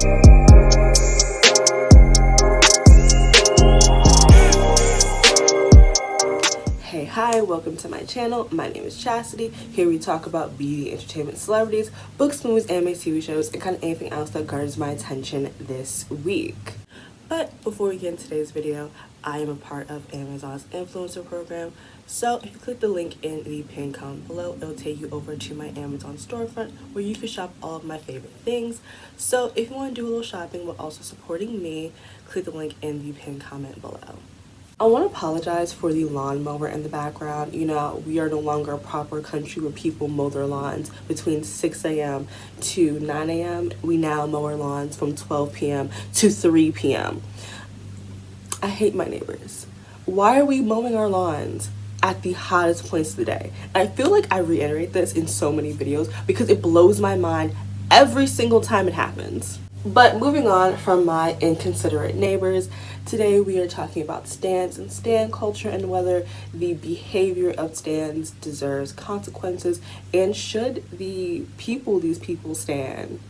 Hey, hi, welcome to my channel. My name is Chastity. Here we talk about beauty, entertainment, celebrities, books, movies, anime, TV shows, and kind of anything else that garners my attention this week. But before we get into today's video, I am a part of Amazon's influencer program. So if you click the link in the pinned comment below, it'll take you over to my Amazon storefront where you can shop all of my favorite things. So if you want to do a little shopping while also supporting me, click the link in the pinned comment below. I want to apologize for the lawnmower in the background. You know, we are no longer a proper country where people mow their lawns between 6 a.m. to 9 a.m. We now mow our lawns from 12 p.m. to 3 p.m. I hate my neighbors. Why are we mowing our lawns at the hottest points of the day? And I feel like I reiterate this in so many videos because it blows my mind every single time it happens. But moving on from my inconsiderate neighbors, today we are talking about stans and stan culture and whether the behavior of stans deserves consequences, and should the people these people stan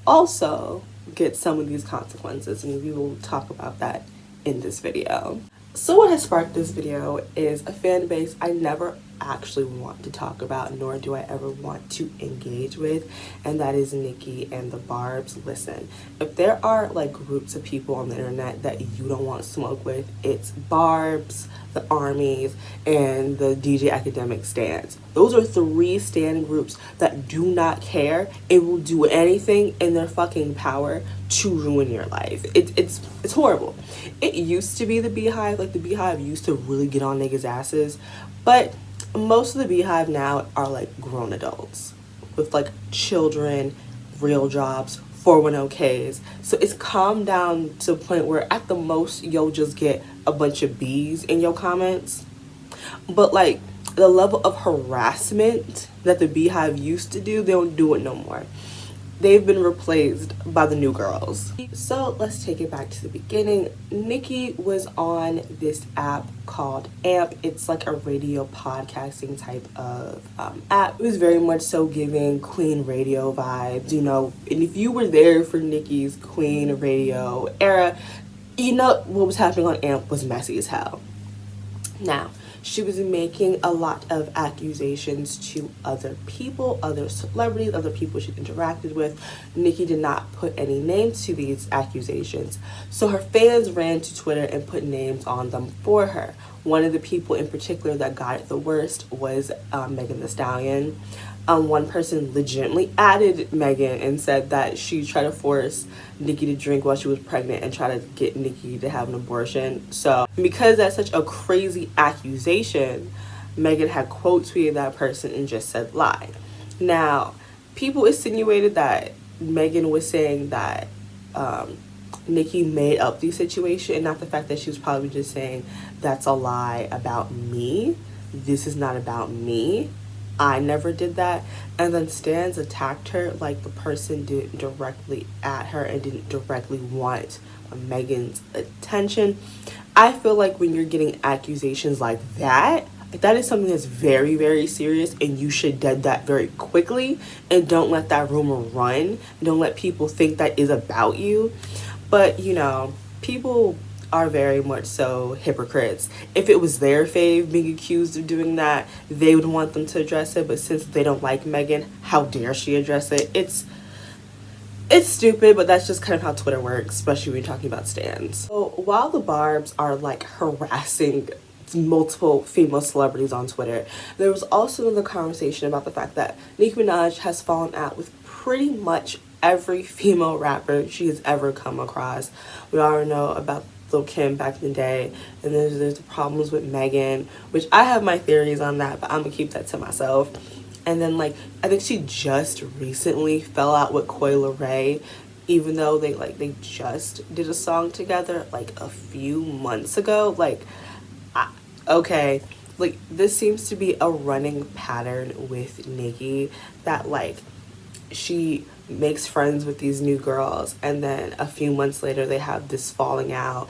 also get some of these consequences, and we will talk about that in this video. So what has sparked this video is a fan base I never actually want to talk about, nor do I ever want to engage with, and that is Nicki and the Barbs. Listen, if there are like groups of people on the internet that you don't want to smoke with, it's Barbs, the Armies, and the DJ Academic stans. Those are three stan groups that do not care and will do anything in their fucking power to ruin your life. It's horrible. It used to be the Beehive. Like, the Beehive used to really get on niggas' asses, but most of the Beehive now are like grown adults with like children, real jobs, 401ks. So it's calmed down to the point where at the most you'll just get a bunch of B's in your comments. But like the level of harassment that the Beehive used to do, they don't do it no more. They've been replaced by the new girls. So let's take it back to the beginning. Nicki was on this app called AMP. It's like a radio podcasting type of app. It was very much so giving Queen Radio vibes, you know. And if you were there for Nicki's Queen Radio era, you know what was happening on AMP was messy as hell. Now, she was making a lot of accusations to other people, other celebrities, other people she interacted with. Nicki did not put any names to these accusations. So her fans ran to Twitter and put names on them for her. One of the people in particular that got it the worst was Megan Thee Stallion. One person legitimately added Megan and said that she tried to force Nicki to drink while she was pregnant and try to get Nicki to have an abortion. So because that's such a crazy accusation, Megan had quote tweeted that person and just said lie. Now, people insinuated that Megan was saying that Nicki made up the situation, and not the fact that she was probably just saying that's a lie about me. This is not about me. I never did that. And then stans attacked her like the person didn't directly at her and didn't directly want Megan's attention. I feel like when you're getting accusations like that is something that's very, very serious, and you should dead that very quickly, and don't let that rumor run. Don't let people think that is about you. But you know, people are very much so hypocrites. If it was their fave being accused of doing that, they would want them to address it. But since they don't like Megan, how dare she address it? It's stupid, but that's just kind of how Twitter works, especially when you're talking about stans. So while the Barbs are like harassing multiple female celebrities on Twitter, there was also another conversation about the fact that Nicki Minaj has fallen out with pretty much every female rapper she has ever come across. We already know about Lil' Kim back in the day, and there's the problems with Megan, which I have my theories on that, but I'm gonna keep that to myself. And then like I think she just recently fell out with Coi Leray, even though they just did a song together like a few months ago. Okay, like this seems to be a running pattern with Nicki, that like she makes friends with these new girls and then a few months later they have this falling out.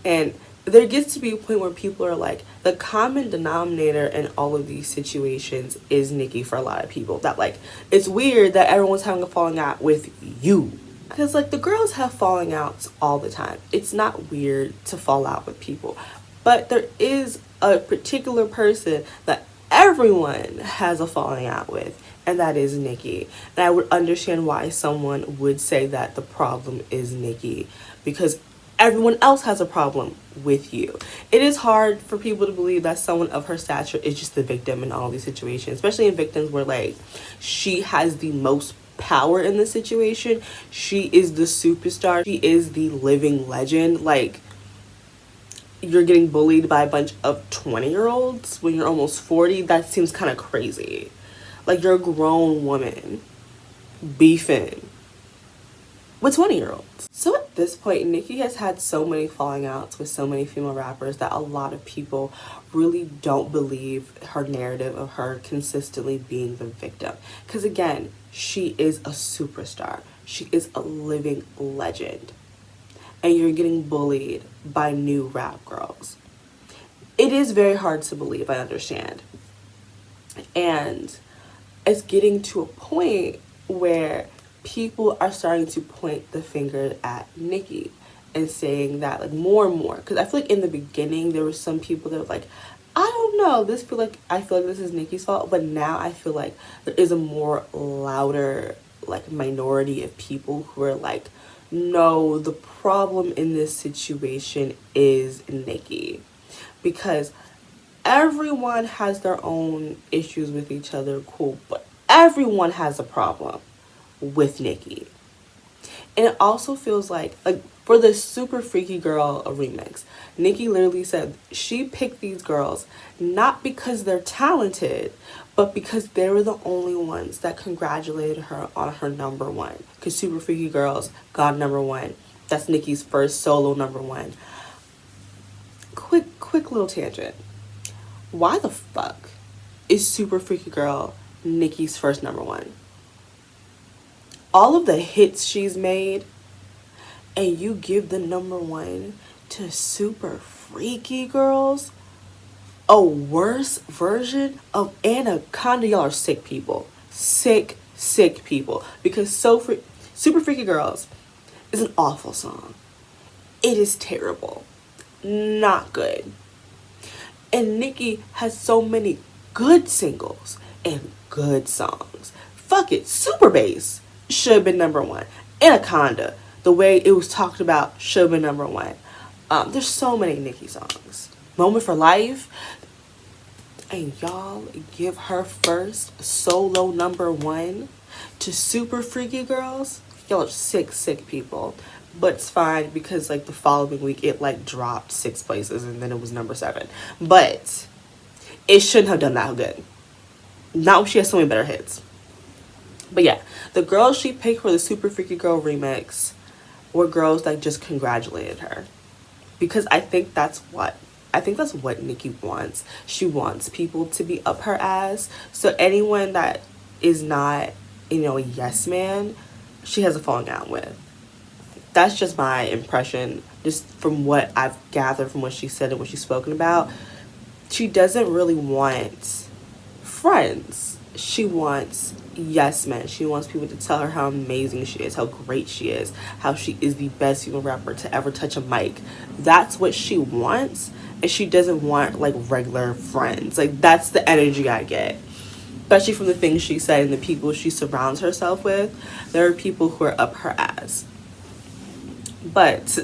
And there gets to be a point where people are like, the common denominator in all of these situations is Nicki for a lot of people. That like, it's weird that everyone's having a falling out with you. Because, like, the girls have falling outs all the time. It's not weird to fall out with people. But there is a particular person that everyone has a falling out with, and that is Nikki. And I would understand why someone would say that the problem is Nikki, because everyone else has a problem with you. It is hard for people to believe that someone of her stature is just the victim in all these situations, especially in victims where, like, she has the most power in the situation. She is the superstar. She is the living legend. Like, you're getting bullied by a bunch of 20-year-olds when you're almost 40. That seems kind of crazy. Like, you're a grown woman beefing with 20-year-olds. So at this point, Nikki has had so many falling outs with so many female rappers that a lot of people really don't believe her narrative of her consistently being the victim. Because again, she is a superstar. She is a living legend. And you're getting bullied by new rap girls. It is very hard to believe, I understand. And it's getting to a point where people are starting to point the finger at Nikki and saying that, like, more and more. Because I feel like in the beginning there were some people that were like, I don't know, I feel like this is Nikki's fault. But now I feel like there is a more louder, like, minority of people who are like, no, the problem in this situation is Nikki. Because everyone has their own issues with each other, cool, but everyone has a problem with Nikki. And it also feels like for the Super Freaky Girl remix, Nikki literally said she picked these girls not because they're talented, but because they were the only ones that congratulated her on her number one. Because Super Freaky Girls got number one. That's Nikki's first solo number one. Quick little tangent. Why the fuck is Super Freaky Girl Nikki's first number one? All of the hits she's made, and you give the number one to Super Freaky Girls? A worse version of Anaconda. Y'all are sick people. Sick people. Because Super Freaky Girls is an awful song. It is terrible. Not good. And Nikki has so many good singles and good songs. Fuck it. Super Bass should have been number one. Anaconda, the way it was talked about, should have been number one. There's so many Nikki songs. Moment for Life. And y'all give her first solo number one to Super Freaky Girls? Y'all are sick people. But it's fine because, like, the following week it, like, dropped 6 places and then it was number 7. But it shouldn't have done that good. Not when she has so many better hits. But yeah, the girls she picked for the Super Freaky Girl remix were girls that just congratulated her. Because I think that's what Nikki wants. She wants people to be up her ass. So anyone that is not, a yes man, she has a falling out with. That's just my impression, just from what I've gathered from what she said and what she's spoken about. She doesn't really want friends. She wants yes men. She wants people to tell her how amazing she is, how great she is, how she is the best female rapper to ever touch a mic. That's what she wants, and she doesn't want, like, regular friends. Like, that's the energy I get. Especially from the things she said and the people she surrounds herself with. There are people who are up her ass. But,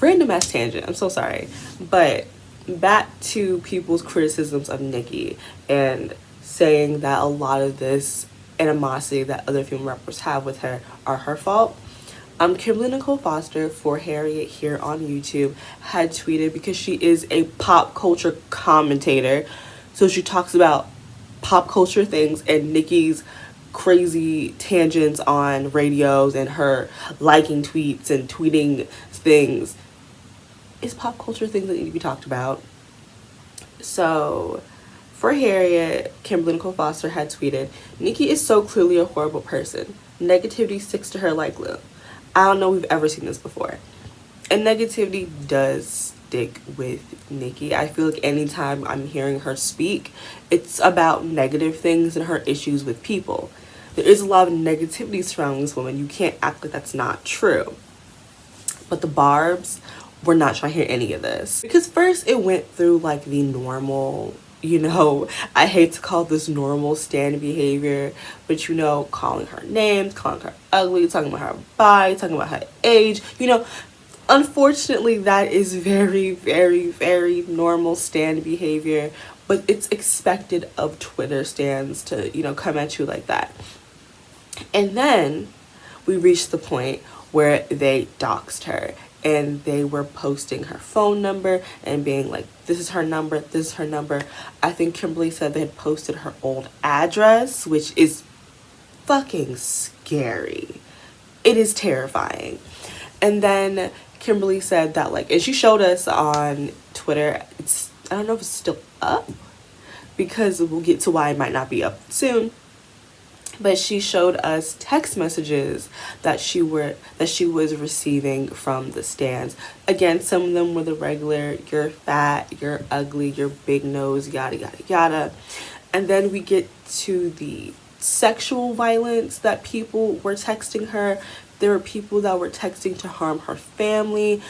random ass tangent, I'm so sorry. But, back to people's criticisms of Nikki and saying that a lot of this animosity that other female rappers have with her are her fault. Kimberly Nicole Foster for Harriet here on YouTube had tweeted, because she is a pop culture commentator, so she talks about pop culture things and Nikki's crazy tangents on radios and her liking tweets and tweeting things is pop culture things that need to be talked about. So for Harriet, Kimberly Nicole Foster had tweeted, Nikki is so clearly a horrible person. Negativity sticks to her like glue. I don't know we've ever seen this before. And negativity does stick with Nikki. I feel like anytime I'm hearing her speak, it's about negative things and her issues with people. There is a lot of negativity surrounding this woman. You can't act like that's not true. But the Barbs were not trying to hear any of this. Because first it went through like the normal, I hate to call this normal stan behavior, but calling her names, calling her ugly, talking about her body, talking about her age, unfortunately that is very, very, very normal stan behavior, but it's expected of Twitter stans to, come at you like that. And then we reached the point where they doxed her and they were posting her phone number and being like, this is her number, this is her number. I think Kimberly said they had posted her old address, which is fucking scary. It is terrifying. And then Kimberly said that and she showed us on Twitter, I don't know if it's still up because we'll get to why it might not be up soon. But she showed us text messages that she was receiving from the stans. Again, some of them were the regular, you're fat, you're ugly, you're big nose, yada, yada, yada. And then we get to the sexual violence that people were texting her. There were people that were texting to harm her family.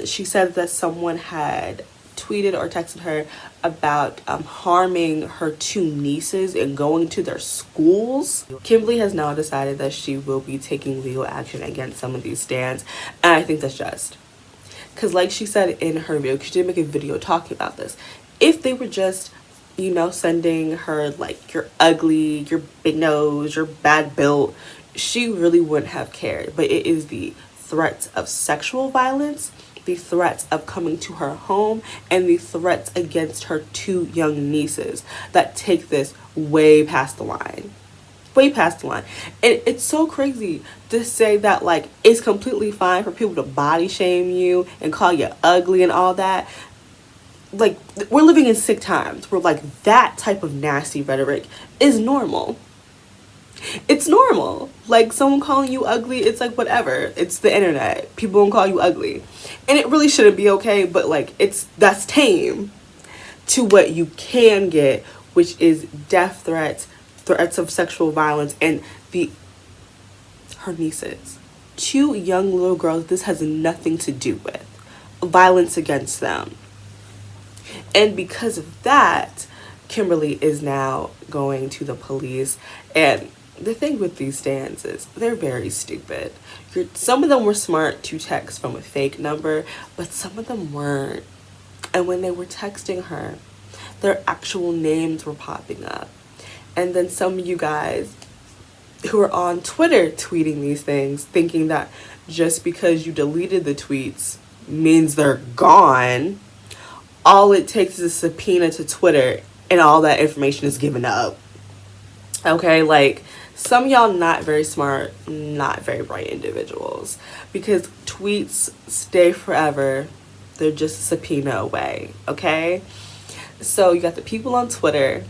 She said that someone had tweeted or texted her about harming her 2 nieces and going to their schools. Kimberly has now decided that she will be taking legal action against some of these stans, and I think that's just. Because like she said in her video, she did make a video talking about this. If they were just, sending her you're ugly, you're big nose, you're bad built, she really wouldn't have cared. But it is the threats of sexual violence, the threats of coming to her home, and the threats against her 2 young nieces that take this way past the line. Way past the line. And it's so crazy to say that it's completely fine for people to body shame you and call you ugly and all that. We're living in sick times where that type of nasty rhetoric is normal. It's normal. Someone calling you ugly, it's whatever. It's the internet. People don't call you ugly. And it really shouldn't be okay, but that's tame to what you can get, which is death threats, threats of sexual violence, and her nieces. 2 young little girls this has nothing to do with. Violence against them. And because of that, Kimberly is now going to the police. And the thing with these stans is they're very stupid. Some of them were smart to text from a fake number, but some of them weren't. And when they were texting her, their actual names were popping up. And then some of you guys who are on Twitter tweeting these things, thinking that just because you deleted the tweets means they're gone. All it takes is a subpoena to Twitter and all that information is given up. Okay, some of y'all not very smart, not very bright individuals, because tweets stay forever. They're just a subpoena away, okay? So you got the people on Twitter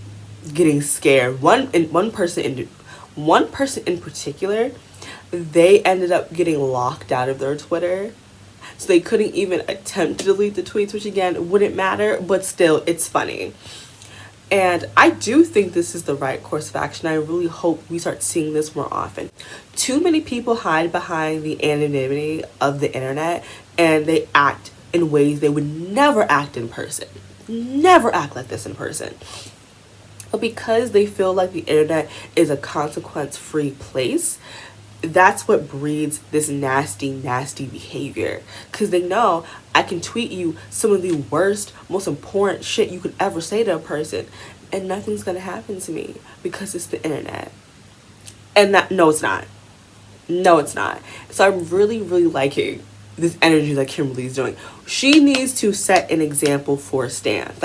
getting scared. One person in particular, they ended up getting locked out of their Twitter. So they couldn't even attempt to delete the tweets, which again wouldn't matter, but still it's funny. And I do think this is the right course of action. I really hope we start seeing this more often. Too many people hide behind the anonymity of the internet and they act in ways they would never act in person. Never act like this in person. But because they feel like the internet is a consequence-free place, that's what breeds this nasty, nasty behavior. Because they know I can tweet you some of the worst, most important shit you could ever say to a person, and nothing's gonna happen to me because it's the internet. And no, it's not. No, it's not. So I'm really, really liking this energy that Kimberly's doing. She needs to set an example for stans.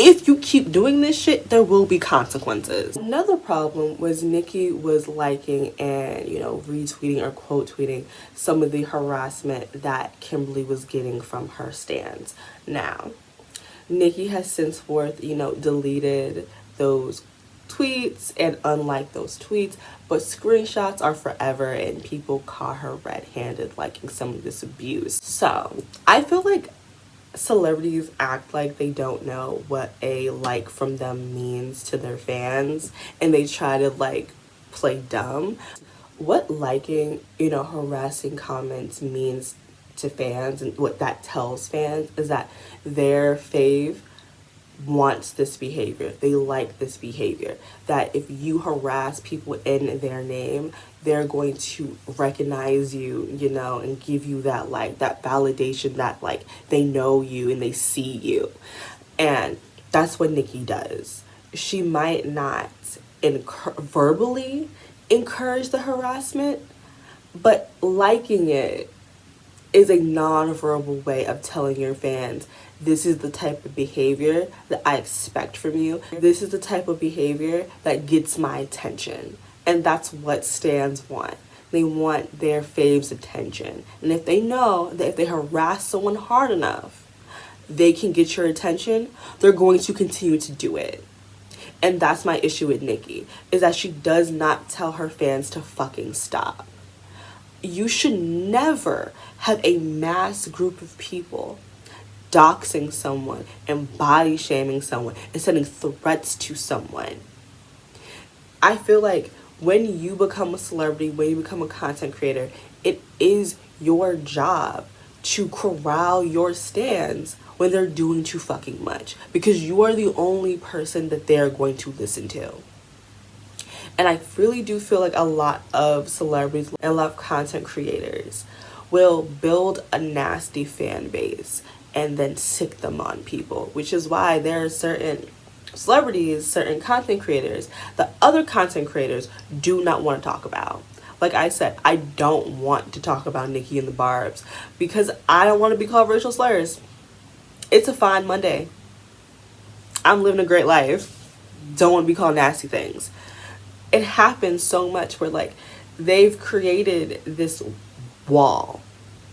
If you keep doing this shit, there will be consequences. Another problem was Nikki was liking and, retweeting or quote tweeting some of the harassment that Kimberly was getting from her stans. Now, Nikki has since forth, deleted those tweets and unlike those tweets, but screenshots are forever and people caught her red-handed liking some of this abuse. So, I feel like celebrities act like they don't know what a like from them means to their fans, and they try to play dumb. What liking, harassing comments means to fans, and what that tells fans, is that their fave wants this behavior. They like this behavior. That if you harass people in their name, they're going to recognize you, and give you that that validation that they know you and they see you. And that's what Nikki does. She might not verbally encourage the harassment, but liking it is a non-verbal way of telling your fans, this is the type of behavior that I expect from you. This is the type of behavior that gets my attention. And that's what stans want. They want their fave's attention. And if they know that if they harass someone hard enough, they can get your attention, they're going to continue to do it. And that's my issue with Nikki, is that she does not tell her fans to fucking stop. You should never have a mass group of people doxing someone and body shaming someone and sending threats to someone. I feel like when you become a celebrity, when you become a content creator, it is your job to corral your stans when they're doing too fucking much, because you are the only person that they're going to listen to. And I really do feel like a lot of celebrities and a lot of content creators will build a nasty fan base and then sick them on people, which is why there are certain celebrities, certain content creators that other content creators do not want to talk about. Like I said, I don't want to talk about Nikki and the Barbs because I don't want to be called racial slurs. It's a fine Monday. I'm living a great life. Don't want to be called nasty things. It happens so much where they've created this wall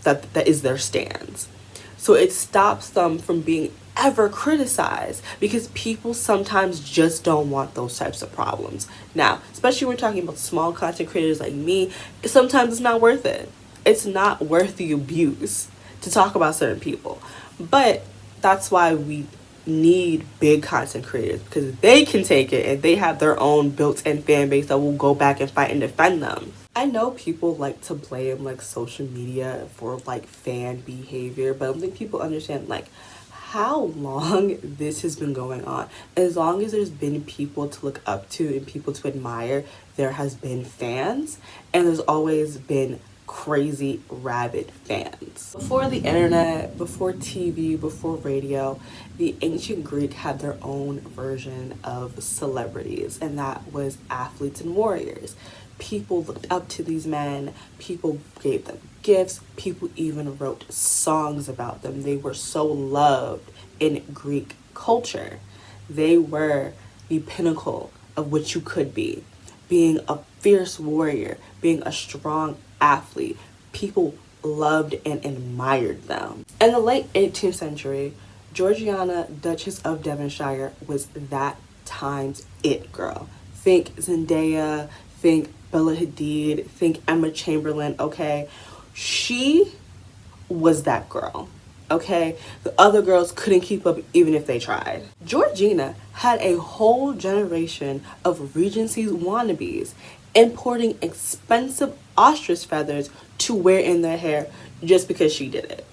that is their stans. So it stops them from being ever criticized because people sometimes just don't want those types of problems. Now, especially when we're talking about small content creators like me, sometimes it's not worth it. It's not worth the abuse to talk about certain people. But that's why we need big content creators, because they can take it and they have their own built-in fan base that will go back and fight and defend them. I know people like to blame social media for fan behavior, but I don't think people understand how long this has been going on. As long as there's been people to look up to and people to admire, there has been fans, and there's always been crazy rabid fans. Before the internet, before TV, before radio, the ancient Greek had their own version of celebrities, and that was athletes and warriors. People looked up to these men, people gave them gifts, people even wrote songs about them. They were so loved in Greek culture. They were the pinnacle of what you could be. Being a fierce warrior, being a strong athlete. People loved and admired them. In the late 18th century, Georgiana, Duchess of Devonshire, was that time's it girl. Think Zendaya, think Bella Hadid, think Emma Chamberlain, okay? She was that girl, okay? The other girls couldn't keep up even if they tried. Georgina had a whole generation of Regency's wannabes importing expensive ostrich feathers to wear in their hair just because she did it,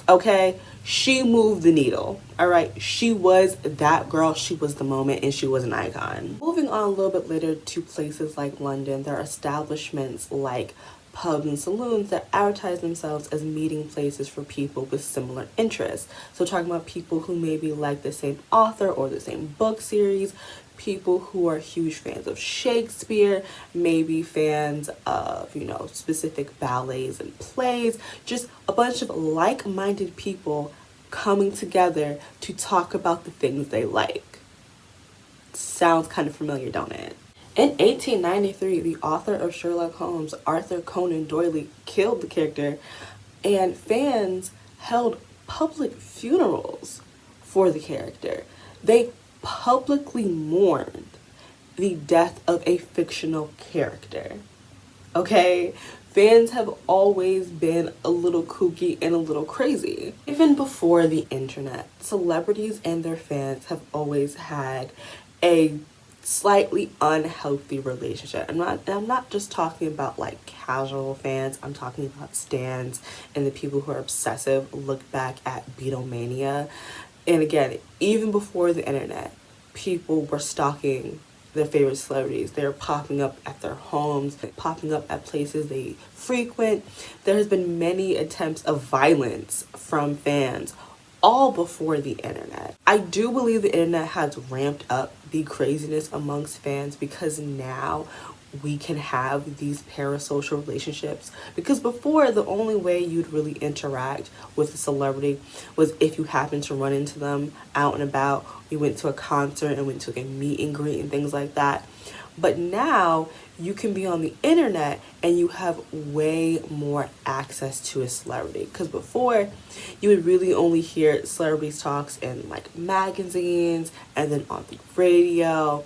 okay? She moved the needle, all right? She was that girl, she was the moment, and she was an icon. Moving on a little bit later to places like London, there are establishments like pubs and saloons that advertise themselves as meeting places for people with similar interests. So talking about people who maybe like the same author or the same book series, people who are huge fans of Shakespeare, maybe fans of, specific ballets and plays, just a bunch of like-minded people coming together to talk about the things they like. Sounds kind of familiar, don't it? In 1893, the author of Sherlock Holmes, Arthur Conan Doyle, killed the character, and fans held public funerals for the character. They publicly mourned the death of a fictional character. Okay? Fans have always been a little kooky and a little crazy. Even before the internet, celebrities and their fans have always had a slightly unhealthy relationship. I'm not just talking about like casual fans. I'm talking about stans and the people who are obsessive. Look back at Beatlemania. And again, even before the internet, people were stalking their favorite celebrities. They're popping up at their homes, popping up at places they frequent. There has been many attempts of violence from fans all before the internet. I do believe the internet has ramped up the craziness amongst fans because now we can have these parasocial relationships, because before the only way you'd really interact with a celebrity was if you happened to run into them out and about, you went to a concert and went to a meet and greet and things like that. But now you can be on the internet and you have way more access to a celebrity, because before you would really only hear celebrities talks in like magazines and then on the radio,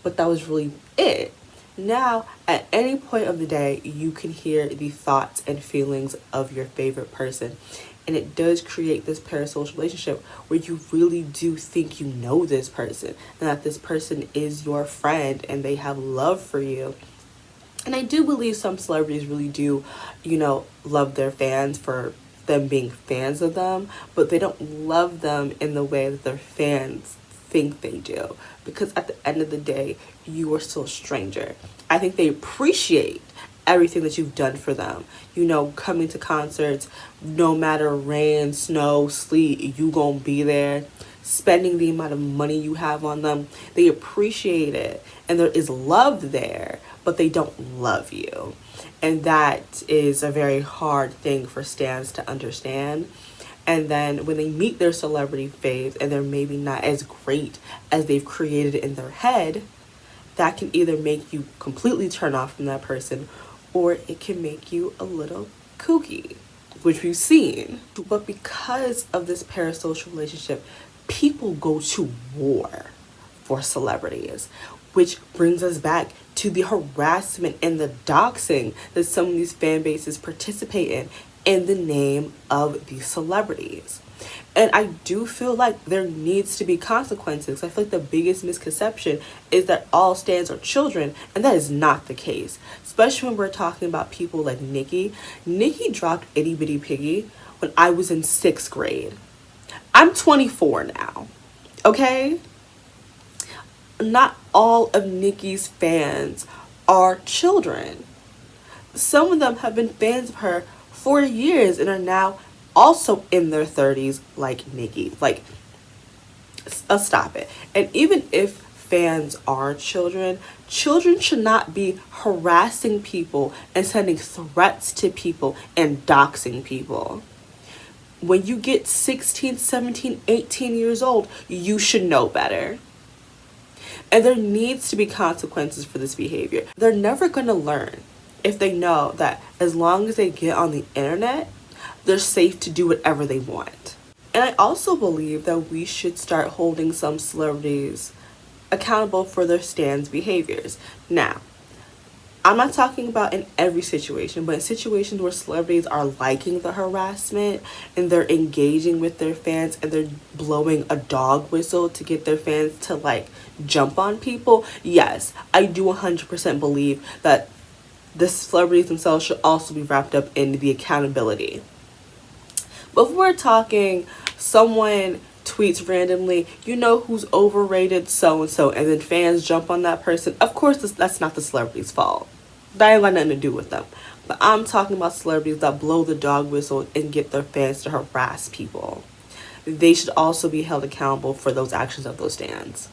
but that was really it. Now, at any point of the day, you can hear the thoughts and feelings of your favorite person. And it does create this parasocial relationship where you really do think you know this person and that this person is your friend and they have love for you. And I do believe some celebrities really do, love their fans for them being fans of them, but they don't love them in the way that their fans think they do, because at the end of the day, you are still a stranger. I think they appreciate everything that you've done for them. Coming to concerts, no matter rain, snow, sleet, you gonna be there. Spending the amount of money you have on them, they appreciate it, and there is love there, but they don't love you. And that is a very hard thing for stans to understand. And then when they meet their celebrity faves and they're maybe not as great as they've created in their head, that can either make you completely turn off from that person, or it can make you a little kooky, which we've seen. But because of this parasocial relationship, people go to war for celebrities, which brings us back to the harassment and the doxing that some of these fan bases participate in the name of these celebrities. And I do feel like there needs to be consequences. I feel like the biggest misconception is that all stans are children, and that is not the case. Especially when we're talking about people like Nicki. Nicki dropped Itty Bitty Piggy when I was in 6th grade. I'm 24 now, okay? Not all of Nicki's fans are children. Some of them have been fans of her for years and are now also in their 30s like Nicki. Like, stop it. And even if fans are children, children should not be harassing people and sending threats to people and doxing people. When you get 16, 17, 18 years old, you should know better. And there needs to be consequences for this behavior. They're never going to learn if they know that as long as they get on the internet, they're safe to do whatever they want. And I also believe that we should start holding some celebrities accountable for their stans' behaviors. Now, I'm not talking about in every situation, but in situations where celebrities are liking the harassment and they're engaging with their fans and they're blowing a dog whistle to get their fans to like jump on people, yes, I do 100% believe that the celebrities themselves should also be wrapped up in the accountability. But if we're talking someone tweets randomly, who's overrated so-and-so, and then fans jump on that person, of course that's not the celebrity's fault. That ain't got nothing to do with them. But I'm talking about celebrities that blow the dog whistle and get their fans to harass people. They should also be held accountable for those actions of those stans.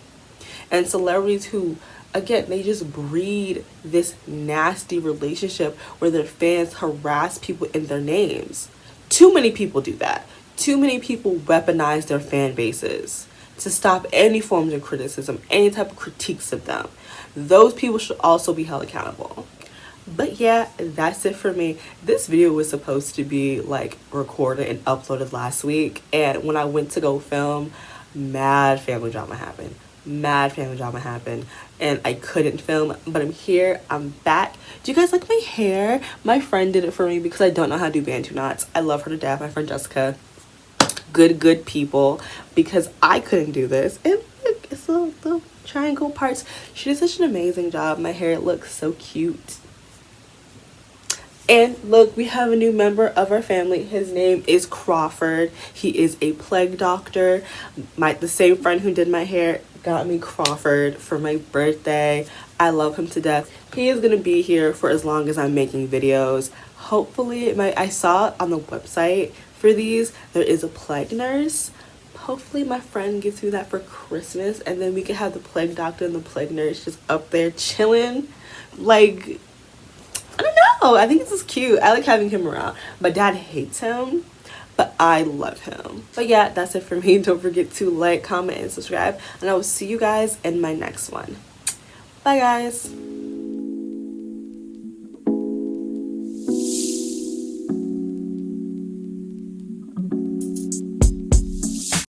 And celebrities who, again, they just breed this nasty relationship where their fans harass people in their names. Too many people do that. Too many people weaponize their fan bases to stop any forms of criticism, any type of critiques of them. Those people should also be held accountable. But yeah, that's it for me. This video was supposed to be like recorded and uploaded last week, and when I went to go film, mad family drama happened. And I couldn't film, but I'm here, I'm back. Do you guys like my hair? My friend did it for me because I don't know how to do bantu knots. I love her to death, my friend Jessica. Good people, because I couldn't do this. And it's the triangle parts. She did such an amazing job. My hair looks so cute. And look, we have a new member of our family. His name is Crawford. He is a plague doctor. The same friend who did my hair got me Crawford for my birthday. I love him to death. He is gonna be here for as long as I'm making videos. Hopefully, I saw on the website for these, there is a plague nurse. Hopefully my friend gives me that for Christmas, and then we can have the plague doctor and the plague nurse just up there chilling. Like, I don't know, I think this is cute. I like having him around. My dad hates him, but I love him. But yeah, that's it for me. Don't forget to like, comment, and subscribe, and I will see you guys in my next one. Bye guys.